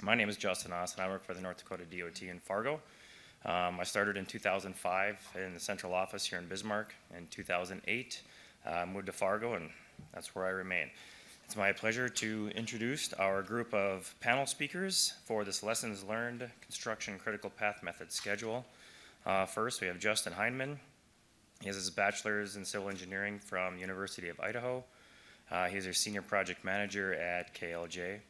My name is Justin Austin. I work for the North Dakota DOT in Fargo. I started in 2005 in the central office here in Bismarck. In 2008, moved to Fargo, and that's where I remain. It's my pleasure to introduce our group of panel speakers for this Lessons Learned Construction Critical Path Method schedule. First, we have Justin Hyndman. He has his bachelor's in civil engineering from the University of Idaho. He's our senior project manager at KLJ.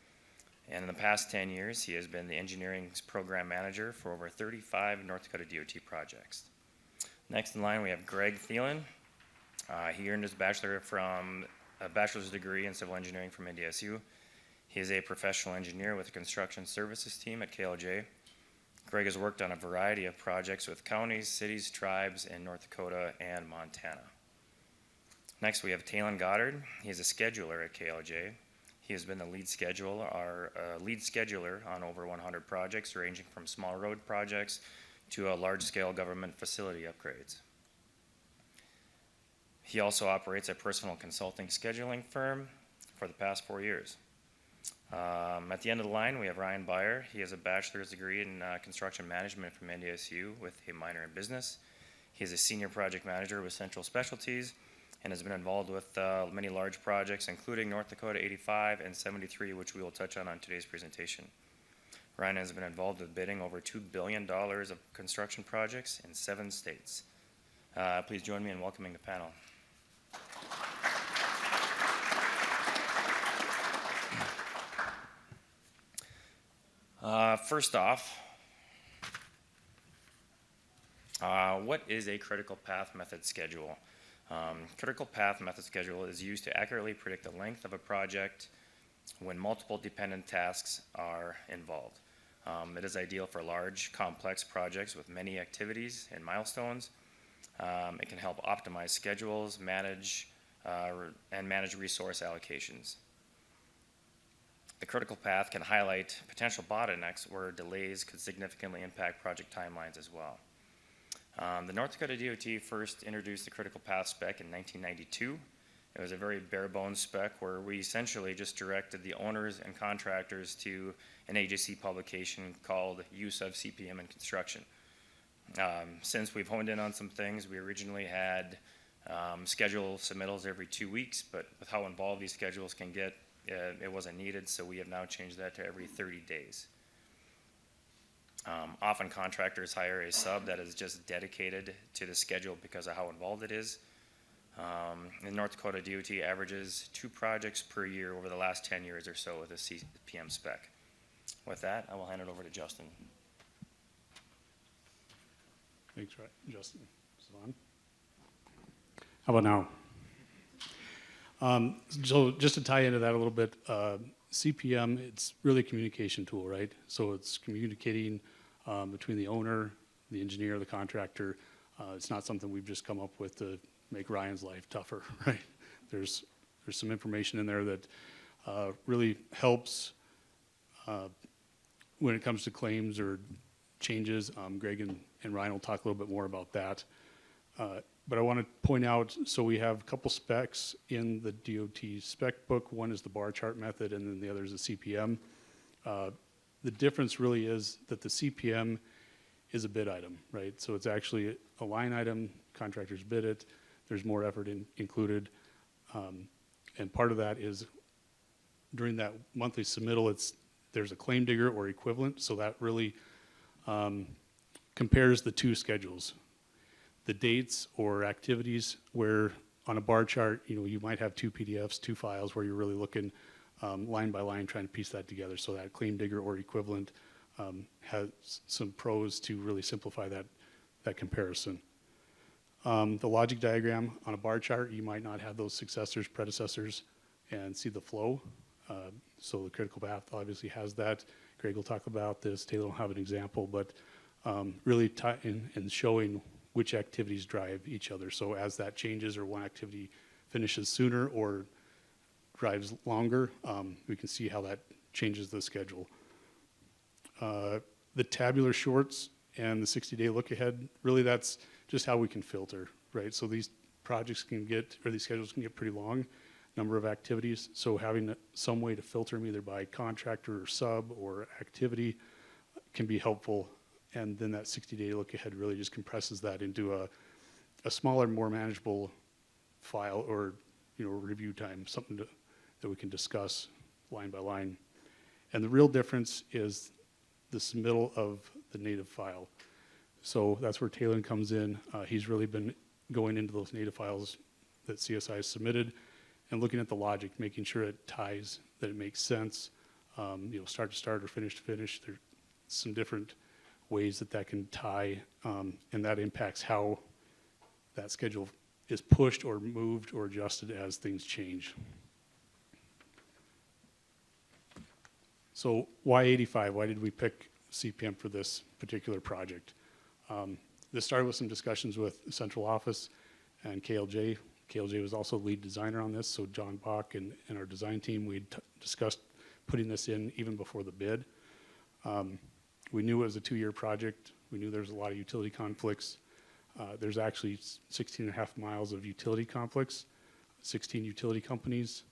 And in the past 10 years, he has been the engineering program manager for over 35 North Dakota DOT projects. Next in line, we have Greg Thelen. He earned his bachelor's degree in civil engineering from NDSU. He is a professional engineer with the construction services team at KLJ. Greg has worked on a variety of projects with counties, cities, tribes in North Dakota and Montana. Next, we have Taylon Goddard. He is a scheduler at KLJ. He has been the lead scheduler on over 100 projects, ranging from small road projects to large-scale government facility upgrades. He also operates a personal consulting scheduling firm for the past 4 years. At the end of the line, we have Ryan Beyer. He has a bachelor's degree in construction management from NDSU with a minor in business. He is a senior project manager with Central Specialties and has been involved with many large projects, including North Dakota 85 and 73, which we will touch on today's presentation. Ryan has been involved with bidding over $2 billion of construction projects in 7 states. Please join me in welcoming the panel. First off, what is a critical path method schedule? Critical path method schedule is used to accurately predict the length of a project when multiple dependent tasks are involved. It is ideal for large, complex projects with many activities and milestones. It can help optimize schedules, manage resource allocations. The critical path can highlight potential bottlenecks where delays could significantly impact project timelines as well. The North Dakota DOT first introduced the critical path spec in 1992. It was a very bare bones spec where we essentially just directed the owners and contractors to an AJC publication called Use of CPM in Construction. Since we've honed in on some things, we originally had schedule submittals every 2 weeks, but with how involved these schedules can get, it wasn't needed, so we have now changed that to every 30 days. Often contractors hire a sub that is just dedicated to the schedule because of how involved it is. In North Dakota, DOT averages 2 projects per year over the last 10 years or so with a CPM spec. With that, I will hand it over to Justin. Thanks, Justin. Is it on? How about now? So just to tie into that a little bit, CPM, it's really a communication tool, right? So it's communicating between the owner, the engineer, the contractor. It's not something we've just come up with to make Ryan's life tougher, right? There's some information in there that really helps when it comes to claims or changes. Greg and Ryan will talk a little bit more about that. But I want to point out, so we have a couple specs in the DOT spec book. One is the bar chart method, and then the other is the CPM. The difference really is that the CPM is a bid item, right? So it's actually a line item, contractors bid it, there's more effort included. And part of that is during that monthly submittal, there's a claim digger or equivalent, so that really compares the 2 schedules. The dates or activities where on a bar chart, you might have 2 PDFs, 2 files where you're really looking line by line trying to piece that together. So that claim digger or equivalent has some pros to really simplify that comparison. The logic diagram on a bar chart, you might not have those successors, predecessors, and see the flow. So the critical path obviously has that. Greg will talk about this. Taylor will have an example, but really in showing which activities drive each other. So as that changes or one activity finishes sooner or drives longer, we can see how that changes the schedule. The tabular shorts and the 60-day look ahead, really that's just how we can filter, right? So these projects can get, or these schedules can get pretty long. number of activities. So having some way to filter them either by contractor or sub or activity can be helpful. And then that 60-day look ahead really just compresses that into a smaller, more manageable file or, review time, something that we can discuss line by line. And the real difference is the submittal of the native file. So that's where Taylon comes in. He's really been going into those native files that CSI has submitted and looking at the logic, making sure it ties, that it makes sense, start to start or finish to finish. There's some different ways that can tie, and that impacts how that schedule is pushed or moved or adjusted as things change. So why 85? Why did we pick CPM for this particular project? This started with some discussions with the central office and KLJ. KLJ was also lead designer on this, so John Bach and our design team, we discussed putting this in even before the bid. We knew it was a 2-year project. We knew there was a lot of utility conflicts. There's actually 16 and a half miles of utility conflicts, 16 utility companies.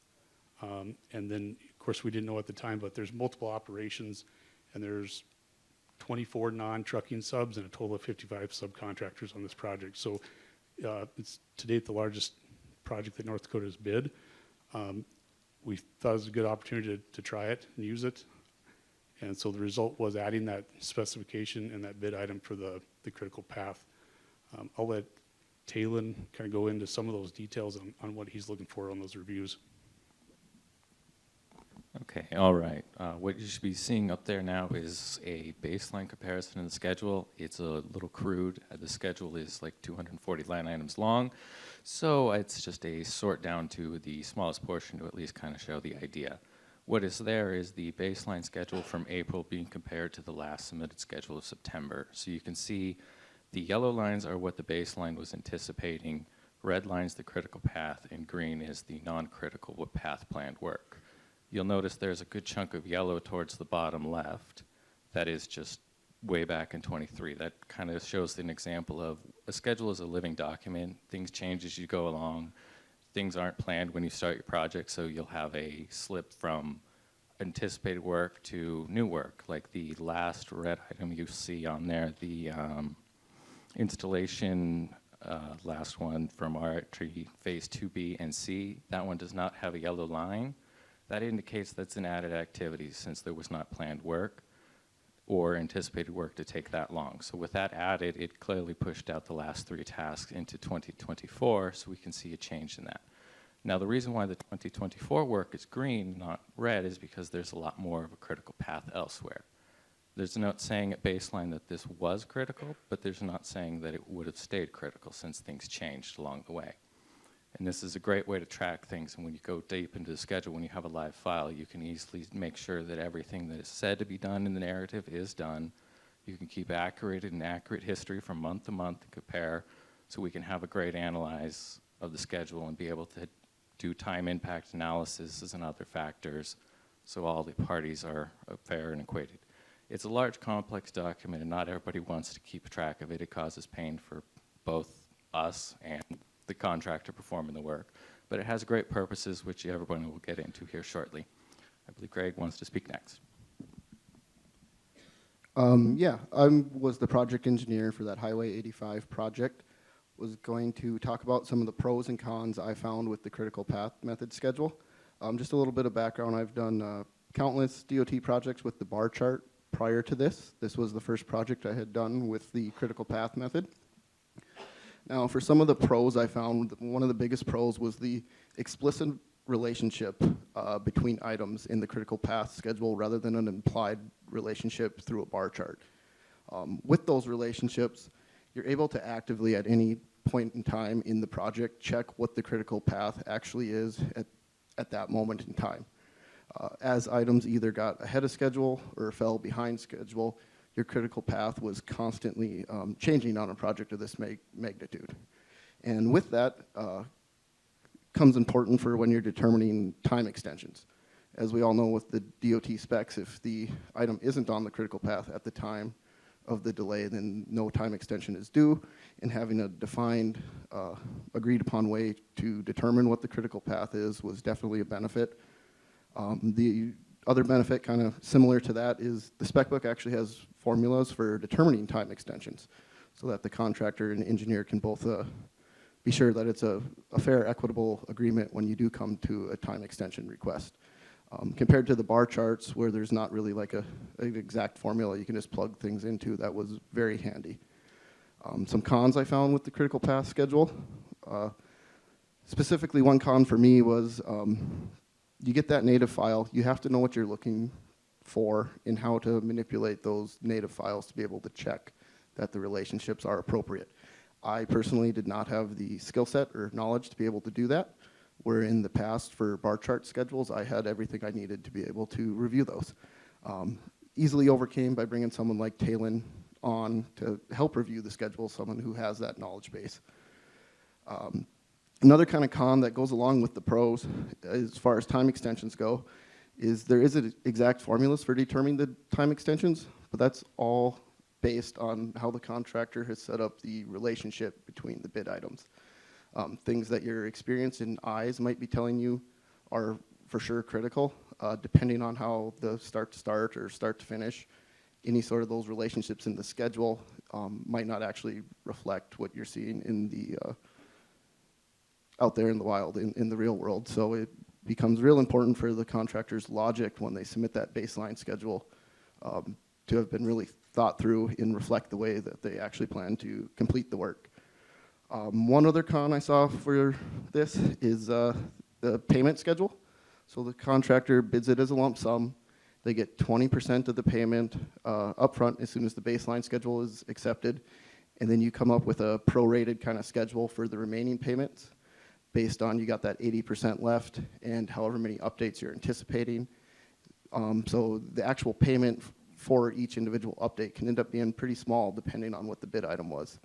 And then, of course, we didn't know at the time, but there's multiple operations, and there's 24 non-trucking subs and a total of 55 subcontractors on this project. So it's to date the largest project that North Dakota has bid. We thought it was a good opportunity to try it and use it. And so the result was adding that specification and that bid item for the critical path. I'll let Taylon kind of go into some of those details on what he's looking for on those reviews. Okay, all right. What you should be seeing up there now is a baseline comparison in the schedule. It's a little crude. The schedule is like 240 line items long, so it's just a sort down to the smallest portion to at least kind of show the idea. What is there is the baseline schedule from April being compared to the last submitted schedule of September. So you can see the yellow lines are what the baseline was anticipating, red line's the critical path, and green is the non-critical, what path planned work. You'll notice there's a good chunk of yellow towards the bottom left. That is just way back in 23. That kind of shows an example of a schedule is a living document. Things change as you go along. Things aren't planned when you start your project, so you'll have a slip from anticipated work to new work. Like the last red item you see on there, the installation, last one from our tree phase 2B and C, that one does not have a yellow line. That indicates that's an added activity since there was not planned work or anticipated work to take that long. So with that added, it clearly pushed out the last 3 tasks into 2024, so we can see a change in that. Now the reason why the 2024 work is green, not red, is because there's a lot more of a critical path elsewhere. There's a note saying at baseline that this was critical, but there's not saying that it would have stayed critical since things changed along the way. And this is a great way to track things, and when you go deep into the schedule, when you have a live file, you can easily make sure that everything that is said to be done in the narrative is done. You can keep accurate history from month to month and compare, so we can have a great analyze of the schedule and be able to do time impact analysis and other factors, so all the parties are fair and equated. It's a large, complex document, and not everybody wants to keep track of it. It causes pain for both us and the contractor performing the work. But it has great purposes, which everyone will get into here shortly. I believe Greg wants to speak next. Yeah, I was the project engineer for that Highway 85 project. Was going to talk about some of the pros and cons I found with the critical path method schedule. Just a little bit of background. I've done countless DOT projects with the bar chart prior to this. This was the first project I had done with the critical path method. Now, for some of the pros I found, one of the biggest pros was the explicit relationship between items in the critical path schedule rather than an implied relationship through a bar chart. With those relationships, you're able to actively, at any point in time in the project, check what the critical path actually is at that moment in time. As items either got ahead of schedule or fell behind schedule, your critical path was constantly changing on a project of this magnitude. And with that comes important for when you're determining time extensions. As we all know with the DOT specs, if the item isn't on the critical path at the time of the delay, then no time extension is due, and having a defined, agreed upon way to determine what the critical path is was definitely a benefit. The other benefit, kind of similar to that, is the spec book actually has formulas for determining time extensions, so that the contractor and engineer can both be sure that it's a fair, equitable agreement when you do come to a time extension request. Compared to the bar charts where there's not really like an exact formula you can just plug things into, that was very handy. Some cons I found with the critical path schedule. Specifically, one con for me was you get that native file, you have to know what you're looking for and how to manipulate those native files to be able to check that the relationships are appropriate. I personally did not have the skill set or knowledge to be able to do that, where in the past for bar chart schedules, I had everything I needed to be able to review those. Easily overcame by bringing someone like Taylon on to help review the schedule, someone who has that knowledge base. Another kind of con that goes along with the pros, as far as time extensions go, is there isn't exact formulas for determining the time extensions, but that's all based on how the contractor has set up the relationship between the bid items. Things that your experience in eyes might be telling you are for sure critical, depending on how the start to start or start to finish, any sort of those relationships in the schedule might not actually reflect what you're seeing in the out there in the wild, in the real world. So it becomes real important for the contractor's logic when they submit that baseline schedule to have been really thought through and reflect the way that they actually plan to complete the work. One other con I saw for this is the payment schedule. So the contractor bids it as a lump sum. They get 20% of the payment upfront as soon as the baseline schedule is accepted. And then you come up with a prorated kind of schedule for the remaining payments based on you got that 80% left and however many updates you're anticipating. So the actual payment for each individual update can end up being pretty small depending on what the bid item was.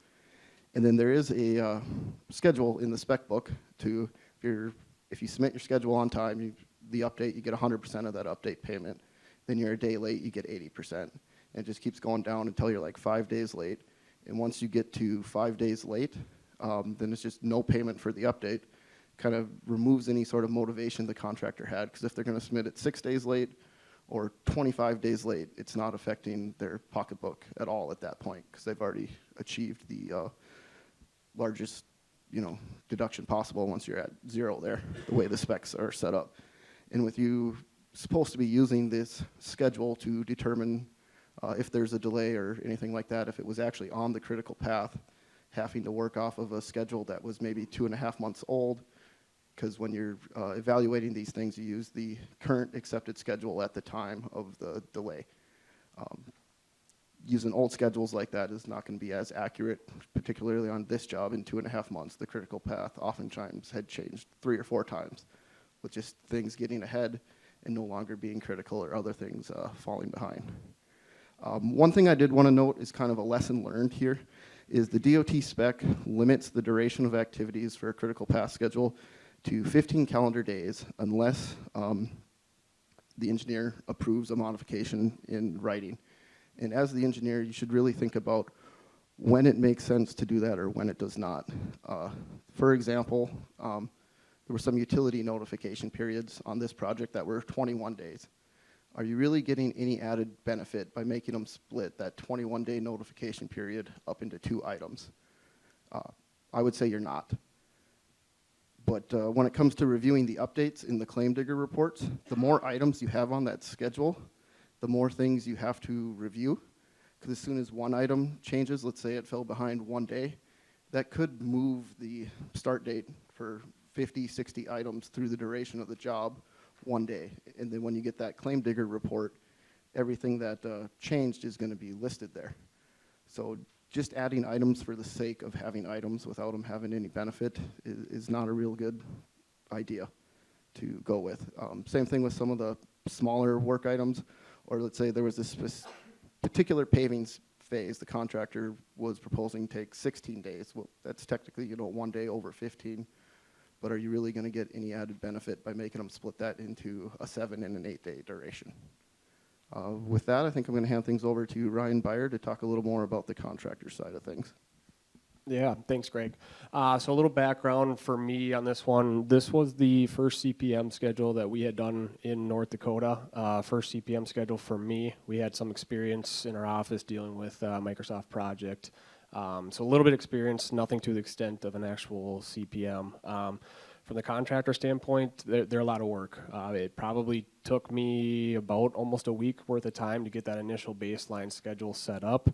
And then there is a schedule in the spec book to, if you submit your schedule on time, the update, you get 100% of that update payment. Then you're a day late, you get 80%. And it just keeps going down until you're like 5 days late. And once you get to 5 days late, then it's just no payment for the update. Kind of removes any sort of motivation the contractor had, because if they're going to submit it 6 days late or 25 days late, it's not affecting their pocketbook at all at that point, because they've already achieved the largest, deduction possible once you're at zero there, the way the specs are set up. And with you supposed to be using this schedule to determine if there's a delay or anything like that, if it was actually on the critical path, having to work off of a schedule that was maybe 2.5 months old, because when you're evaluating these things, you use the current accepted schedule at the time of the delay. Using old schedules like that is not going to be as accurate, particularly on this job. In 2.5 months, the critical path oftentimes had changed 3 or 4 times, with just things getting ahead and no longer being critical or other things falling behind. One thing I did want to note is kind of a lesson learned here, is the DOT spec limits the duration of activities for a critical path schedule to 15 calendar days unless the engineer approves a modification in writing. And as the engineer, you should really think about when it makes sense to do that or when it does not. For example, there were some utility notification periods on this project that were 21 days. Are you really getting any added benefit by making them split that 21-day notification period up into 2 items? I would say you're not. But when it comes to reviewing the updates in the claim digger reports, the more items you have on that schedule, the more things you have to review. Because as soon as one item changes, let's say it fell behind 1 day, that could move the start date for 50, 60 items through the duration of the job 1 day. And then when you get that claim digger report, everything that changed is going to be listed there. So just adding items for the sake of having items without them having any benefit is not a real good idea to go with. Same thing with some of the smaller work items, or let's say there was this particular paving phase the contractor was proposing take 16 days. Well, that's technically 1 day over 15, but are you really going to get any added benefit by making them split that into a 7 and an 8 day duration? With that, I think I'm going to hand things over to Ryan Beyer to talk a little more about the contractor side of things. Yeah, thanks, Greg. So a little background for me on this one. This was the first CPM schedule that we had done in North Dakota. First CPM schedule for me. We had some experience in our office dealing with Microsoft project. So a little bit of experience, nothing to the extent of an actual CPM. From the contractor standpoint, they're a lot of work. It probably took me about almost a week worth of time to get that initial baseline schedule set up.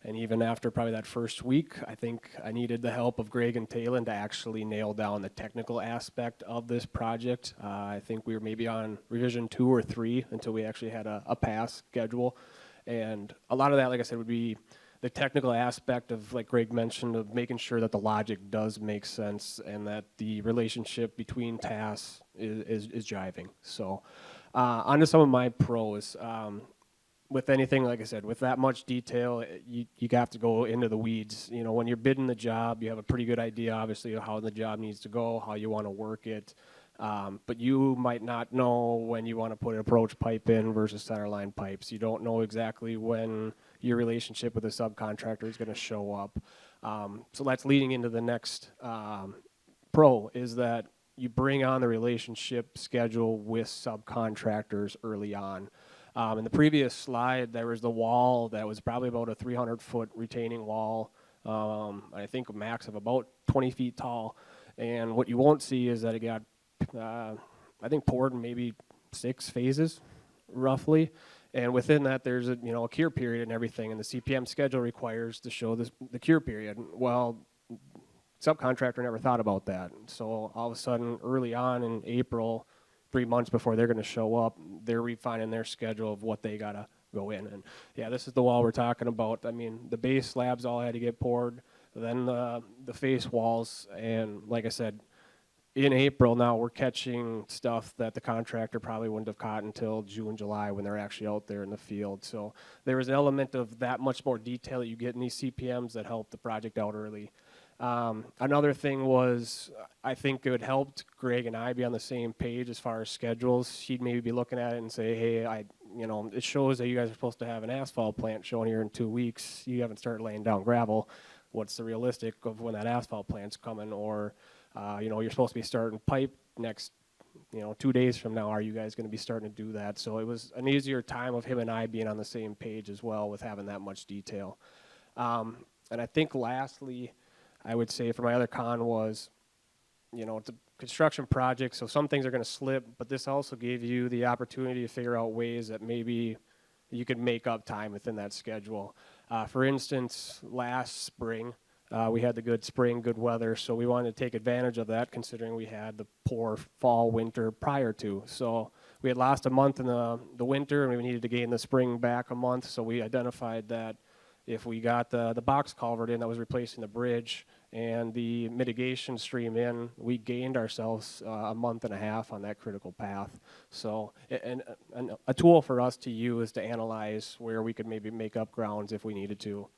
And even after probably that first week, I think I needed the help of Greg and Taylon to actually nail down the technical aspect of this project. I think we were maybe on revision 2 or 3 until we actually had a pass schedule. And a lot of that, like I said, would be the technical aspect of, like Greg mentioned, of making sure that the logic does make sense and that the relationship between tasks is jiving. So on to some of my pros. With anything, like I said, with that much detail, you have to go into the weeds. You know, when you're bidding the job, you have a pretty good idea, obviously, of how the job needs to go, how you want to work it. But you might not know when you want to put an approach pipe in versus centerline pipes. You don't know exactly when your relationship with a subcontractor is going to show up. So that's leading into the next pro, is that you bring on the relationship schedule with subcontractors early on. In the previous slide, there was the wall that was probably about a 300-foot retaining wall, I think a max of about 20 feet tall. And what you won't see is that it got, I think, poured in maybe 6 phases, roughly. And within that, there's a cure period and everything. And the CPM schedule requires to show the cure period. Well, subcontractor never thought about that. So all of a sudden, early on in April, 3 months before they're going to show up, they're refining their schedule of what they got to go in. And yeah, this is the wall we're talking about. I mean, the base slabs all had to get poured, then the face walls. And like I said, in April now we're catching stuff that the contractor probably wouldn't have caught until June, July when they're actually out there in the field. So there was an element of that much more detail that you get in these CPMs that help the project out early. Another thing was, I think it helped Greg and I be on the same page as far as schedules. He'd maybe be looking at it and say, hey, it shows that you guys are supposed to have an asphalt plant showing here in 2 weeks. You haven't started laying down gravel. What's the realistic of when that asphalt plant's coming? Or, you're supposed to be starting pipe next, 2 days from now. Are you guys going to be starting to do that? So it was an easier time of him and I being on the same page as well with having that much detail. And I think lastly, I would say for my other con was, it's a construction project, so some things are going to slip, but this also gave you the opportunity to figure out ways that maybe you could make up time within that schedule. For instance, last spring, we had the good spring, good weather, so we wanted to take advantage of that considering we had the poor fall, winter prior to. So we had lost a month in the winter, and we needed to gain the spring back a month, so we identified that if we got the box culvert in that was replacing the bridge and the mitigation stream in, we gained ourselves a month and a half on that critical path. So and a tool for us to use to analyze where we could maybe make up grounds if we needed to.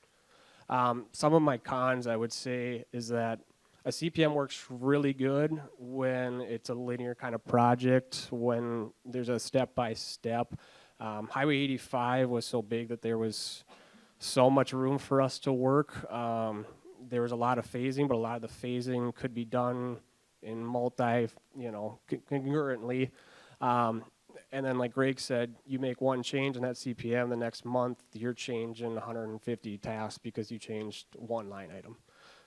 Some of my cons, I would say, is that a CPM works really good when it's a linear kind of project, when there's a step-by-step. Highway 85 was so big that there was so much room for us to work. There was a lot of phasing, but a lot of the phasing could be done in concurrently. And then like Greg said, you make one change in that CPM, the next month you're changing 150 tasks because you changed one line item.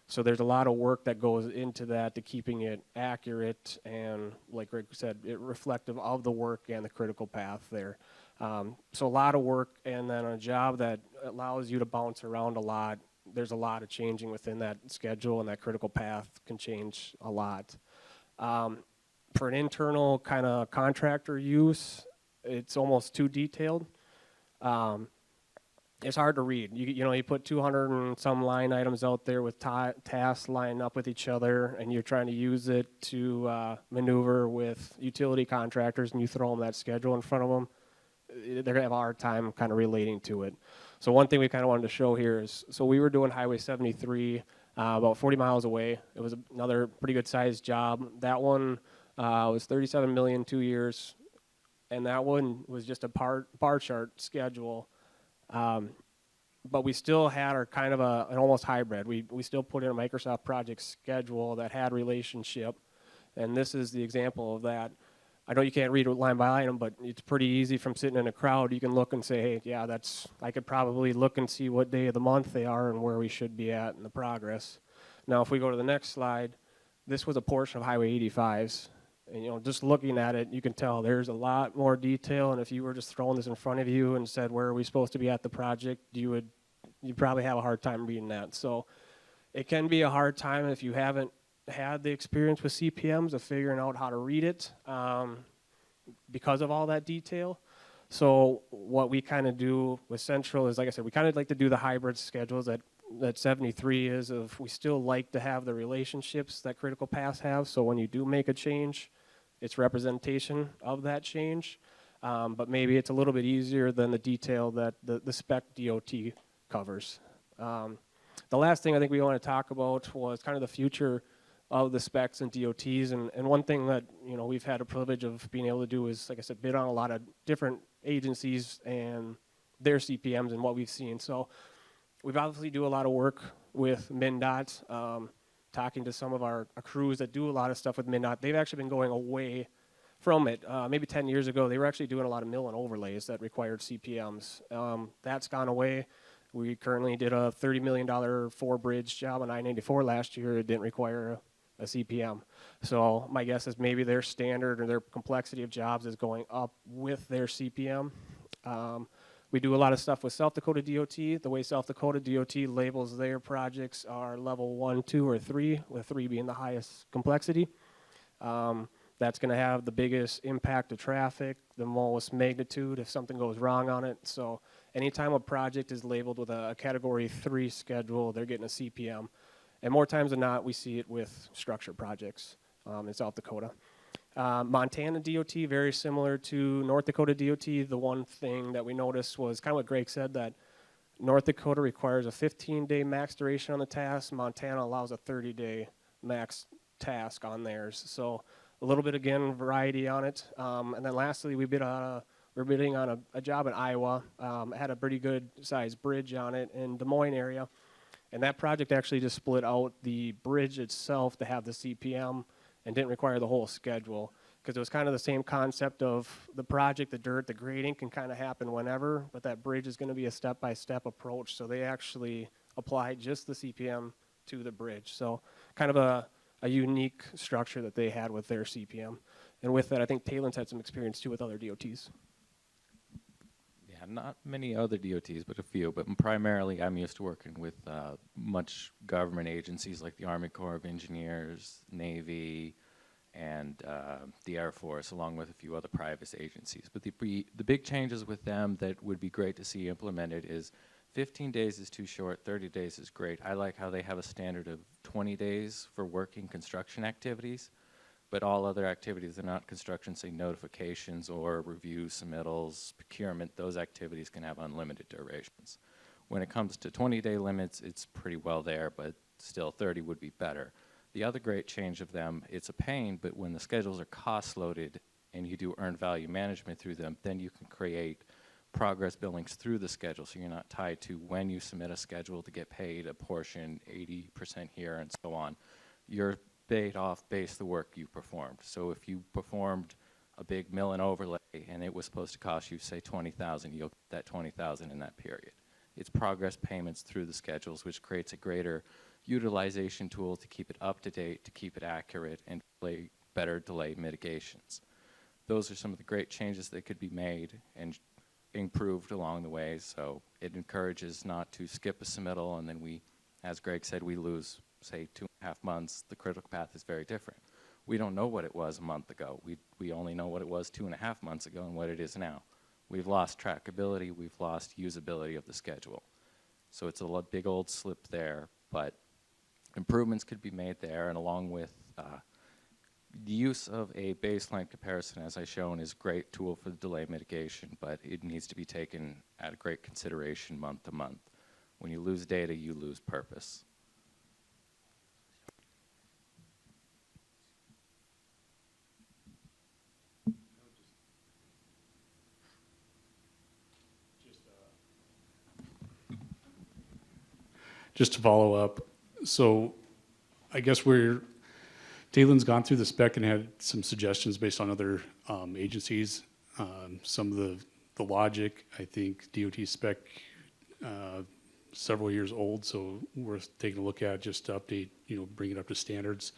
So there's a lot of work that goes into that to keeping it accurate and, like Greg said, it reflective of the work and the critical path there. So a lot of work, and then a job that allows you to bounce around a lot. There's a lot of changing within that schedule, and that critical path can change a lot. For an internal kind of contractor use, it's almost too detailed. It's hard to read. You put 200 and some line items out there with tasks lined up with each other, and you're trying to use it to maneuver with utility contractors, and you throw them that schedule in front of them. They're going to have a hard time kind of relating to it. So one thing we kind of wanted to show here is, so we were doing Highway 73 about 40 miles away. It was another pretty good sized job. That one was $37 million, 2 years. and that one was just a bar chart schedule. But we still had our kind of an almost hybrid. We still put in a Microsoft project schedule that had relationship, and this is the example of that. I know you can't read it line by item, but it's pretty easy from sitting in a crowd. You can look and say, hey, yeah, I could probably look and see what day of the month they are and where we should be at in the progress. Now, if we go to the next slide, this was a portion of Highway 85's. And, just looking at it, you can tell there's a lot more detail. And if you were just throwing this in front of you and said, where are we supposed to be at the project, you'd probably have a hard time reading that. So it can be a hard time if you haven't had the experience with CPMs of figuring out how to read it because of all that detail. So what we kind of do with Central is, like I said, we kind of like to do the hybrid schedules that 73 is of. We still like to have the relationships that critical paths have. So when you do make a change, it's representation of that change. But maybe it's a little bit easier than the detail that the spec DOT covers. The last thing I think we want to talk about was kind of the future of the specs and DOTs. And one thing that we've had a privilege of being able to do is, like I said, bid on a lot of different agencies and their CPMs and what we've seen. So we've obviously do a lot of work with NDDOT, talking to some of our crews that do a lot of stuff with NDDOT. They've actually been going away from it. Maybe 10 years ago, they were actually doing a lot of mill and overlays that required CPMs. That's gone away. We currently did a $30 million 4-bridge job on I-94 last year. It didn't require a CPM. So my guess is maybe their standard or their complexity of jobs is going up with their CPM. We do a lot of stuff with South Dakota DOT. The way South Dakota DOT labels their projects are level 1, 2, or 3, with 3 being the highest complexity. That's going to have the biggest impact to traffic, the most magnitude if something goes wrong on it. So anytime a project is labeled with a category 3 schedule, they're getting a CPM. And more times than not, we see it with structure projects in South Dakota. Montana DOT, very similar to North Dakota DOT. The one thing that we noticed was kind of what Greg said, that North Dakota requires a 15-day max duration on the task. Montana allows a 30-day max task on theirs. So a little bit, again, variety on it. And then lastly, we're bidding on a job in Iowa. It had a pretty good sized bridge on it in Des Moines area. And that project actually just split out the bridge itself to have the CPM and didn't require the whole schedule, because it was kind of the same concept of the project, the dirt, the grading can kind of happen whenever, but that bridge is going to be a step-by-step approach. So they actually applied just the CPM to the bridge. So kind of a unique structure that they had with their CPM. And with that, I think Taylon's had some experience too with other DOTs. Yeah, not many other DOTs, but a few. But primarily, I'm used to working with much government agencies like the Army Corps of Engineers, Navy, and the Air Force, along with a few other private agencies. But the big changes with them that would be great to see implemented is 15 days is too short, 30 days is great. I like how they have a standard of 20 days for working construction activities, but all other activities that are not construction, say notifications or review, submittals, procurement, those activities can have unlimited durations. When it comes to 20-day limits, it's pretty well there, but still 30 would be better. The other great change of them, it's a pain, but when the schedules are cost loaded and you do earned value management through them, then you can create progress billings through the schedule, so you're not tied to when you submit a schedule to get paid a portion, 80% here and so on. You're paid off based the work you performed. So if you performed a big mill and overlay and it was supposed to cost you, say, $20,000, you'll get that $20,000 in that period. It's progress payments through the schedules, which creates a greater utilization tool to keep it up to date, to keep it accurate, and better delay mitigations. Those are some of the great changes that could be made and improved along the way. So it encourages not to skip a submittal, and then we, as Greg said, we lose, say, 2.5 months. The critical path is very different. We don't know what it was a month ago. We only know what it was 2.5 months ago and what it is now. We've lost trackability. We've lost usability of the schedule. So it's a big old slip there, but improvements could be made there, and along with the use of a baseline comparison, as I've shown, is a great tool for the delay mitigation, but it needs to be taken at a great consideration month to month. When you lose data, you lose purpose. Just to follow up, so I guess Taylon's gone through the spec and had some suggestions based on other agencies. Some of the logic, I think DOT spec several years old, so worth taking a look at just to update, bring it up to standards.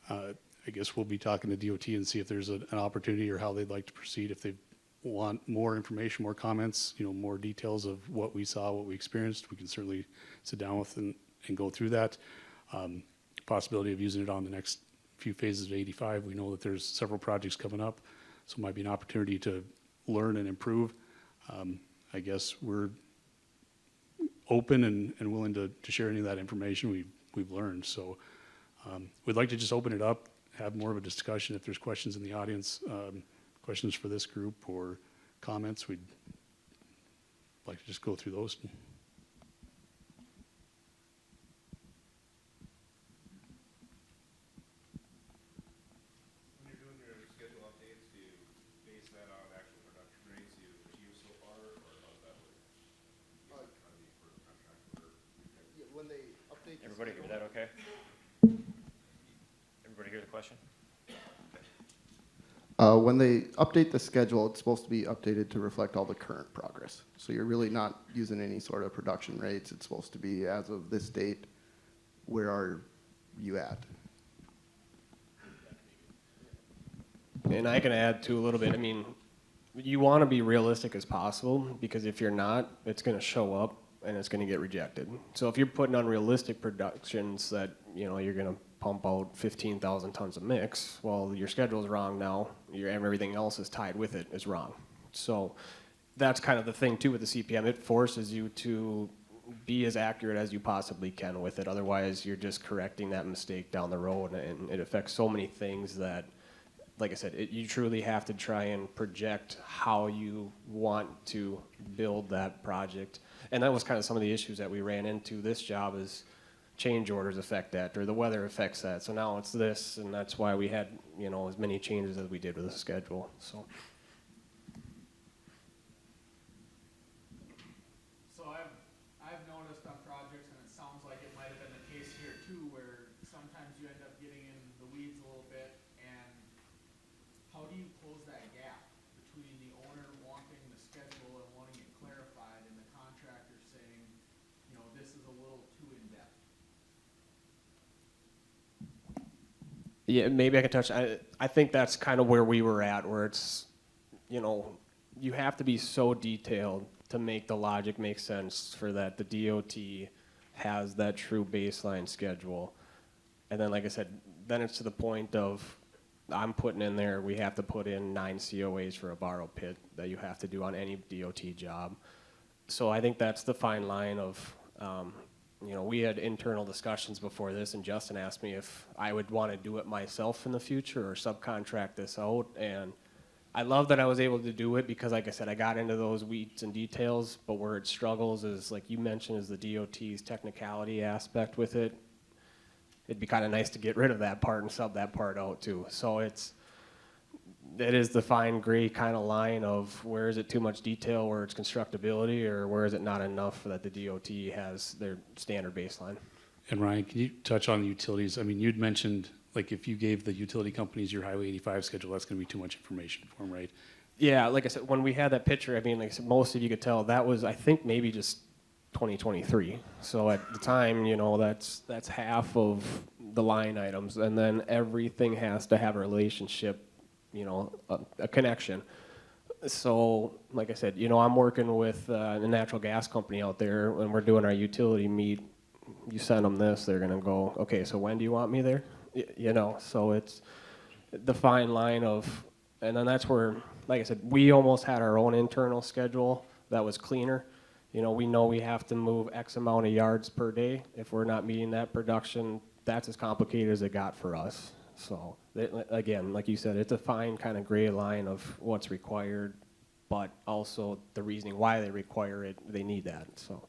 I guess we'll be talking to DOT and see if there's an opportunity or how they'd like to proceed. If they want more information, more comments, more details of what we saw, what we experienced, we can certainly sit down with and go through that. Possibility of using it on the next few phases of 85. We know that there's several projects coming up, so it might be an opportunity to learn and improve. I guess we're open and willing to share any of that information we've learned. So we'd like to just open it up, have more of a discussion. If there's questions in the audience, questions for this group or comments, we'd like to just go through those. When you're doing your schedule updates, do you base that on actual production rates you've achieved so far, or how does that work? For contract work? Yeah, when they update. Everybody hear that okay? Everybody hear the question? When they update the schedule, it's supposed to be updated to reflect all the current progress. So you're really not using any sort of production rates. It's supposed to be as of this date, where are you at? And I can add to a little bit. I mean, you want to be realistic as possible, because if you're not, it's going to show up and it's going to get rejected. So if you're putting unrealistic productions that, you're going to pump out 15,000 tons of mix, well, your schedule's wrong now, and everything else is tied with it is wrong. So that's kind of the thing too with the CPM. It forces you to be as accurate as you possibly can with it. Otherwise, you're just correcting that mistake down the road, and it affects so many things that, like I said, you truly have to try and project how you want to build that project. And that was kind of some of the issues that we ran into. This job is change orders affect that, or the weather affects that. So now it's this, and that's why we had, as many changes as we did with the schedule. So I've noticed on projects, and it sounds like it might have been the case here too, where sometimes you end up getting in the weeds a little bit, and how do you close that gap between the owner wanting the schedule and wanting it clarified and the contractor saying, this is a little too in-depth? yeah, maybe I can touch. I think that's kind of where we were at, where it's, you have to be so detailed to make the logic make sense for that. The DOT has that true baseline schedule. And then, like I said, then it's to the point of, I'm putting in there, we have to put in 9 COAs for a borrow pit that you have to do on any DOT job. So I think that's the fine line of, we had internal discussions before this, and Justin asked me if I would want to do it myself in the future or subcontract this out. And I love that I was able to do it because, like I said, I got into those weeds and details, but where it struggles is, like you mentioned, is the DOT's technicality aspect with it. It'd be kind of nice to get rid of that part and sub that part out too. So it is the fine gray kind of line of where is it too much detail, where it's constructability, or where is it not enough that the DOT has their standard baseline. And Ryan, can you touch on the utilities? I mean, you'd mentioned, like, if you gave the utility companies your Highway 85 schedule, that's going to be too much information for them, right? Yeah, like I said, when we had that picture, I mean, like I said, most of you could tell that was, I think, maybe just 2023. So at the time, that's half of the line items, and then everything has to have a relationship, a connection. So, like I said, I'm working with a natural gas company out there, and we're doing our utility meet. You send them this, they're gonna go, okay, so when do you want me there? So it's the fine line of, and then that's where, like I said, we almost had our own internal schedule that was cleaner. We know we have to move X amount of yards per day. If we're not meeting that production, that's as complicated as it got for us. So again, like you said, it's a fine kind of gray line of what's required, but also the reasoning why they require it, they need that. So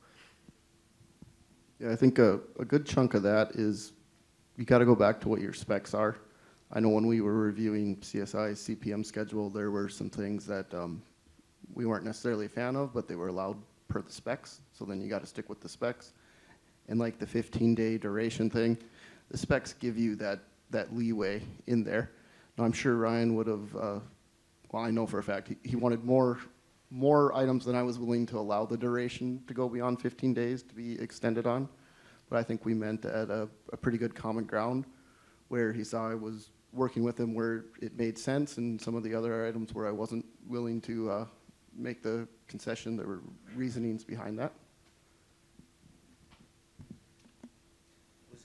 Yeah, I think a good chunk of that is you got to go back to what your specs are. I know when we were reviewing CSI's CPM schedule, there were some things that we weren't necessarily a fan of, but they were allowed per the specs. So then you got to stick with the specs. and like the 15-day duration thing, the specs give you that leeway in there. Now, I'm sure Ryan would have, well, I know for a fact, he wanted more items than I was willing to allow the duration to go beyond 15 days to be extended on. But I think we meant at a pretty good common ground where he saw I was working with him where it made sense, and some of the other items where I wasn't willing to make the concession. There were reasonings behind that. Was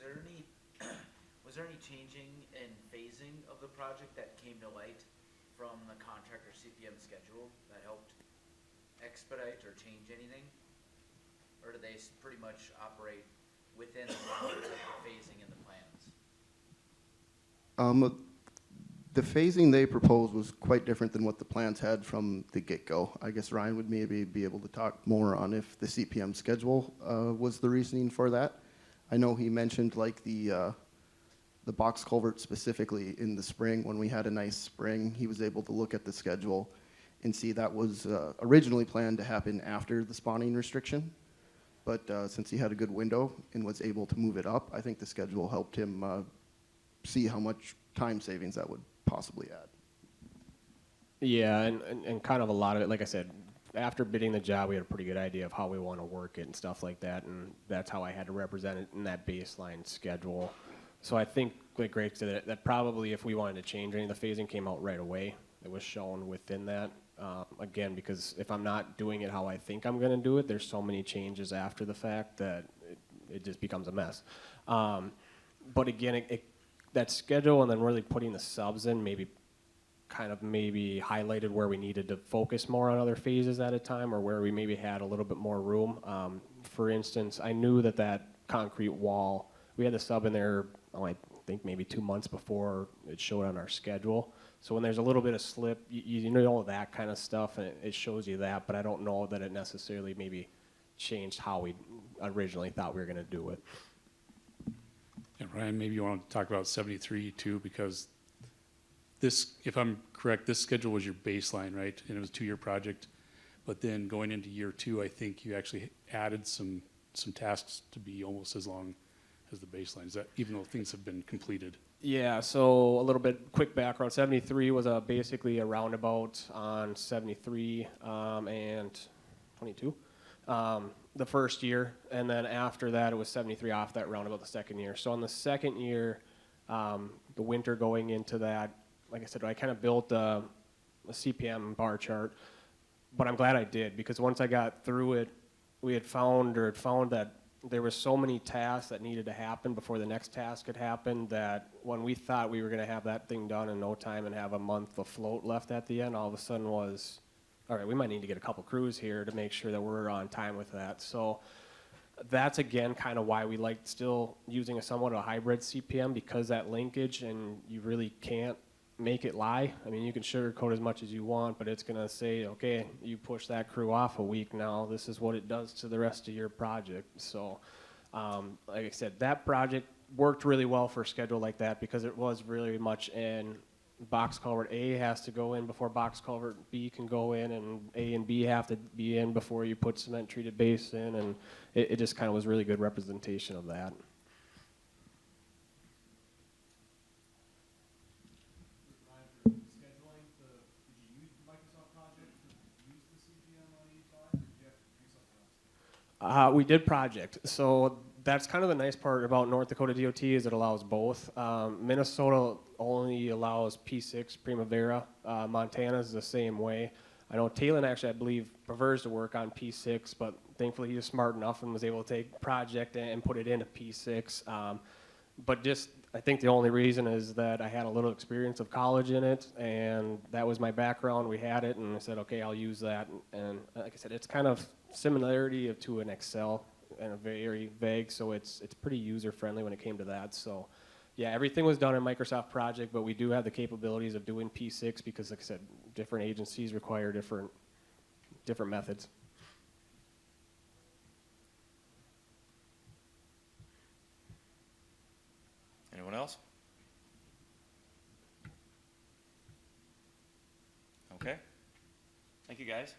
there any changing in phasing of the project that came to light from the contractor CPM schedule that helped expedite or change anything? Or do they pretty much operate within the bounds of the phasing in the plans? The phasing they proposed was quite different than what the plans had from the get-go. I guess Ryan would maybe be able to talk more on if the CPM schedule was the reasoning for that. I know he mentioned like the box culvert specifically in the spring. When we had a nice spring, he was able to look at the schedule and see that was originally planned to happen after the spawning restriction. But since he had a good window and was able to move it up, I think the schedule helped him see how much time savings that would possibly add. Yeah, and kind of a lot of it, like I said, after bidding the job, we had a pretty good idea of how we want to work it and stuff like that, and that's how I had to represent it in that baseline schedule. So I think, like Greg said, that probably if we wanted to change any of the phasing came out right away. It was shown within that. Again, because if I'm not doing it how I think I'm going to do it, there's so many changes after the fact that it just becomes a mess. But again, that schedule and then really putting the subs in maybe highlighted where we needed to focus more on other phases at a time, or where we maybe had a little bit more room. For instance, I knew that concrete wall, we had the sub in there, I think maybe 2 months before it showed on our schedule. So when there's a little bit of slip, you know that kind of stuff, and it shows you that, but I don't know that it necessarily maybe changed how we originally thought we were going to do it. And Ryan, maybe you want to talk about 73 too, because this, if I'm correct, this schedule was your baseline, right? And it was a 2-year project. But then going into year 2, I think you actually added some tasks to be almost as long as the baseline. Is that even though things have been completed? Yeah, so a little bit quick background. 73 was basically a roundabout on 73 and 22. The first year, and then after that it was 73 off that roundabout the second year. So on the second year, the winter going into that, like I said, I kind of built a CPM bar chart, but I'm glad I did, because once I got through it, we had found that there were so many tasks that needed to happen before the next task could happen, that when we thought we were going to have that thing done in no time and have a month afloat left at the end, all of a sudden was, all right, we might need to get a couple crews here to make sure that we're on time with that. So that's, again, kind of why we like still using somewhat of a hybrid CPM, because that linkage, and you really can't make it lie. I mean, you can sugarcoat as much as you want, but it's going to say, okay, you push that crew off a week now, this is what it does to the rest of your project. So like I said, that project worked really well for a schedule like that, because it was really much in box culvert A has to go in before box culvert B can go in, and A and B have to be in before you put cement treated base in, and it just kind of was really good representation of that. We did project. So that's kind of the nice part about North Dakota DOT is it allows both. Minnesota only allows P6 Primavera. Montana is the same way. I know Taylon actually, I believe, prefers to work on P6, but thankfully he was smart enough and was able to take project and put it into P6. But just, I think the only reason is that I had a little experience of college in it, and that was my background. We had it, and I said, okay, I'll use that. And like I said, it's kind of similarity to an Excel, and a very vague, so it's pretty user friendly when it came to that. So yeah, everything was done in Microsoft Project, but we do have the capabilities of doing P6, because like I said, different agencies require different methods. Anyone else? Okay. Thank you, guys.